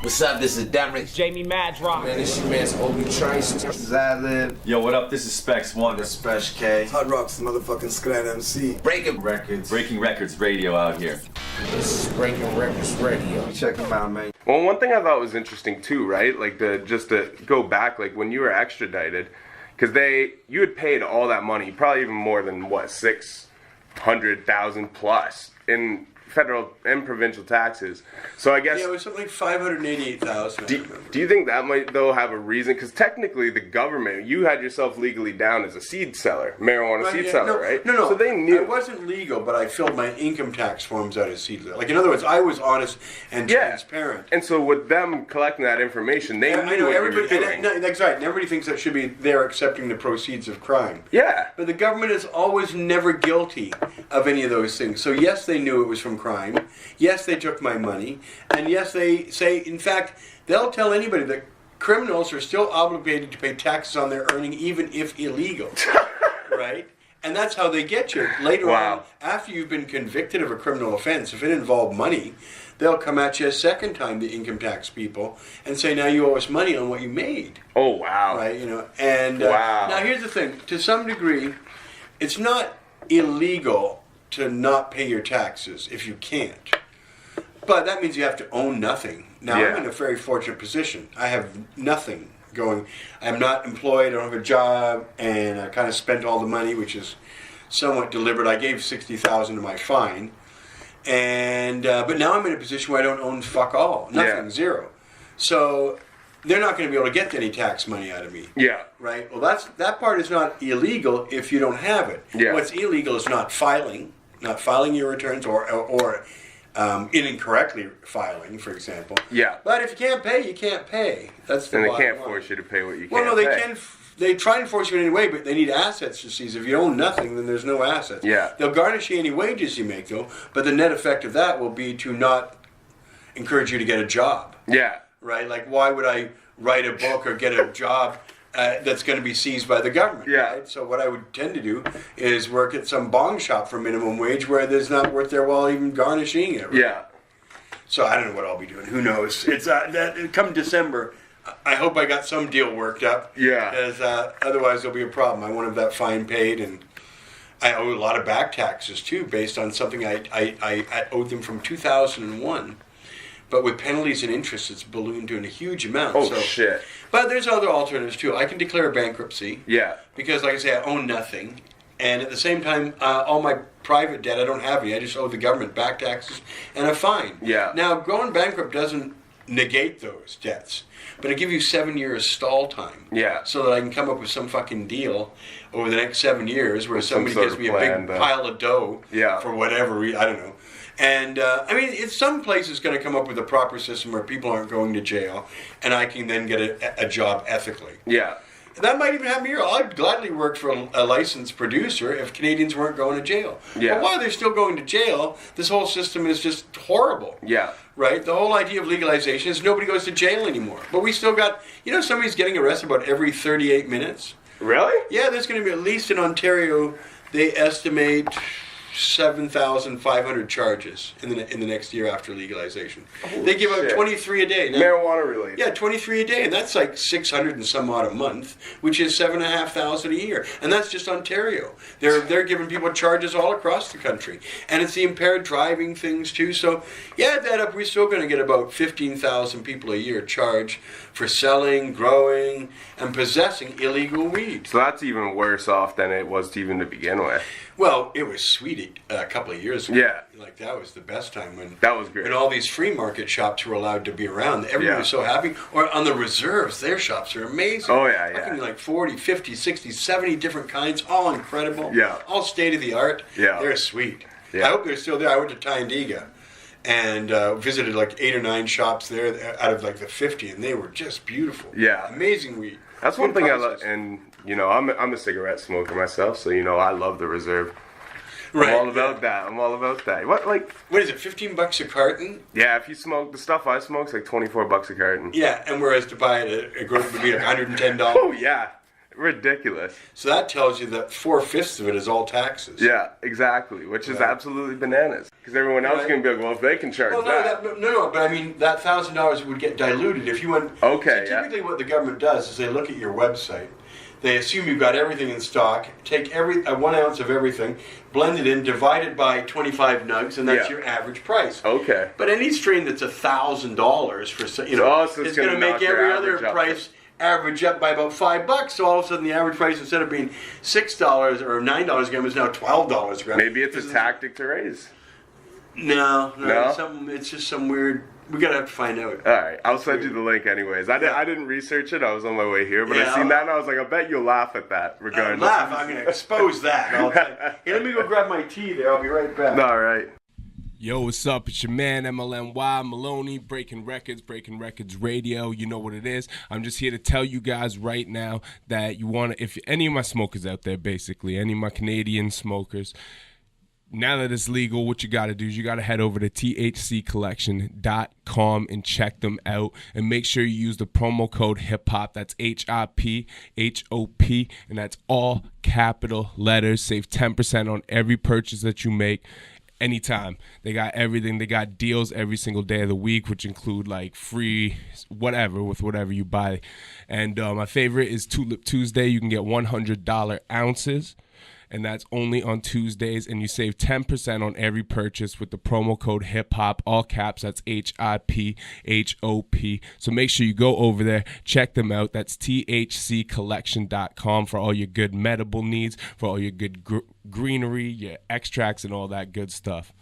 What's up? This is Derek. Jamie Madrock. Man, this your man's Obi Trice. This is Ad-Lib. Yo, what up? This is Spex One. This is Spesh K. Hot Rock's the motherfucking Skot MC. Breaking Records. Breaking Records Radio out here. This is Breaking Records Radio. Check them out, man. Well, one thing I thought was interesting too, right? Like just to go back, like when you were extradited, because you had paid all that money, probably even more than what, 600,000 plus in federal and provincial taxes. So I guess it was something like 588,000. Do you think that might though have a reason? Because technically, the government, you had yourself legally down as a seed seller, marijuana seed seller, right? No. So they knew. It wasn't legal, but I filled my income tax forms out as seed seller. Like in other words, I was honest and transparent. And so with them collecting that information, they knew what you were doing. That's right. And everybody thinks that should be there accepting the proceeds of crime. Yeah. But the government is always never guilty of any of those things. So yes, they knew it was from crime. Yes, they took my money. And yes, they say, in fact, they'll tell anybody that criminals are still obligated to pay taxes on their earning, even if illegal. Right? And that's how they get you. Later on, after you've been convicted of a criminal offense, if it involved money, they'll come at you a second time, the income tax people, and say, now you owe us money on what you made. Oh, wow. Right, and now here's the thing. To some degree, it's not illegal to not pay your taxes if you can't. But that means you have to own nothing. Now, I'm in a very fortunate position. I have nothing going. I'm not employed, I don't have a job, and I kind of spent all the money, which is somewhat deliberate. I gave $60,000 to my fine. And but now I'm in a position where I don't own fuck all. Nothing, zero. So they're not going to be able to get any tax money out of me. Yeah. Right? Well, that part is not illegal if you don't have it. Yeah. What's illegal is not filing your returns or incorrectly filing, for example. Yeah. But if you can't pay, you can't pay. That's the And they can't force you to pay what you can't pay. Well, no, they can. They try and force you in any way, but they need assets to seize. If you own nothing, then there's no assets. Yeah. They'll garnish you any wages you make, though, but the net effect of that will be to not encourage you to get a job. Yeah. Right? Like, why would I write a book or get a job that's going to be seized by the government? Yeah. Right? So what I would tend to do is work at some bong shop for minimum wage where there's not worth their while even garnishing it. Right? Yeah. So I don't know what I'll be doing. Who knows? It's come December, I hope I got some deal worked up. Yeah. Because otherwise there'll be a problem. I won't have that fine paid, and I owe a lot of back taxes too, based on something I owed them from 2001. But with penalties and interest, it's ballooned to a huge amount. Oh, shit. But there's other alternatives too. I can declare bankruptcy. Yeah. Because, like I say, I own nothing. And at the same time, all my private debt, I don't have any. I just owe the government back taxes and a fine. Yeah. Now, going bankrupt doesn't negate those debts, but it gives you 7 years stall time. Yeah. So that I can come up with some fucking deal over the next 7 years where somebody gives me a big pile of dough for whatever reason. I don't know. And, I mean, some place is going to come up with a proper system where people aren't going to jail, and I can then get a job ethically. Yeah. That might even happen here. I'd gladly work for a licensed producer if Canadians weren't going to jail. Yeah. But while they're still going to jail, this whole system is just horrible. Yeah. Right? The whole idea of legalization is nobody goes to jail anymore. But we still got, somebody's getting arrested about every 38 minutes. Really? Yeah, there's going to be, at least in Ontario, they estimate 7,500 charges in the next year after legalization. Holy they give out 23 a day. Now, marijuana related. Yeah, 23 a day, and that's like 600 and some odd a month, which is 7,500 a year, and that's just Ontario. They're giving people charges all across the country, and it's the impaired driving things too. So, add that up, we're still going to get about 15,000 people a year charged for selling, growing, and possessing illegal weed. So that's even worse off than it was to even to begin with. Well, it was sweet a couple of years ago. Yeah. Like, that was the best time when... That was great. When all these free market shops were allowed to be around. Everyone was so happy. Or on the reserves, their shops are amazing. Oh, yeah, yeah. Fucking like 40, 50, 60, 70 different kinds, all incredible. Yeah. All state-of-the-art. Yeah. They're sweet. Yeah. I hope they're still there. I went to Tyndiga and visited like 8 or 9 shops there out of like the 50, and they were just beautiful. Yeah. Amazing weed. That's one thing I love, and... I'm a cigarette smoker myself, so I love the reserve. Right, I'm all about that. I'm all about that. What is it? $15 a carton? Yeah, if you smoke the stuff I smoke, it's like $24 a carton. Yeah, and whereas to buy it, it would be $110. Oh yeah, ridiculous. So that tells you that 4/5 of it is all taxes. Yeah, exactly, which is absolutely bananas. Because everyone else is going to be like, well, if they can charge No, but I mean, that $1,000 would get diluted if you went... Okay, so typically what the government does is they look at your website, they assume you've got everything in stock, take 1 ounce of everything, blend it in, divide it by 25 nugs, and that's your average price. Okay. But any strain that's $1,000 for, so it's going to make every other price average up by about $5. So all of a sudden, the average price, instead of being $6 or $9 a gram, is now $12 a gram. Maybe it's a tactic to raise. No. It's just some weird. We gotta have to find out. All right, I'll send you the link anyways. I didn't research it. I was on my way here, but I seen that and I was like, I bet you'll laugh at that. Regardless, laugh. I'm gonna expose that. Hey, let me go grab my tea there. I'll be right back. All right. Yo, what's up? It's your man, MLNY, Maloney, Breaking Records Radio. You know what it is. I'm just here to tell you guys right now that you want to, if any of my smokers out there, basically, any of my Canadian smokers, now that it's legal, what you got to do is you got to head over to thccollection.com and check them out. And make sure you use the promo code HIPHOP. That's HIPHOP. And that's all capital letters. Save 10% on every purchase that you make. Anytime. They got everything. They got deals every single day of the week, which include like free whatever with whatever you buy. And my favorite is Tulip Tuesday. You can get $100 ounces, and that's only on Tuesdays, and you save 10% on every purchase with the promo code HIPHOP, all caps. That's HIPHOP. So make sure you go over there, check them out. That's thccollection.com for all your good medible needs, for all your good greenery, your extracts, and all that good stuff.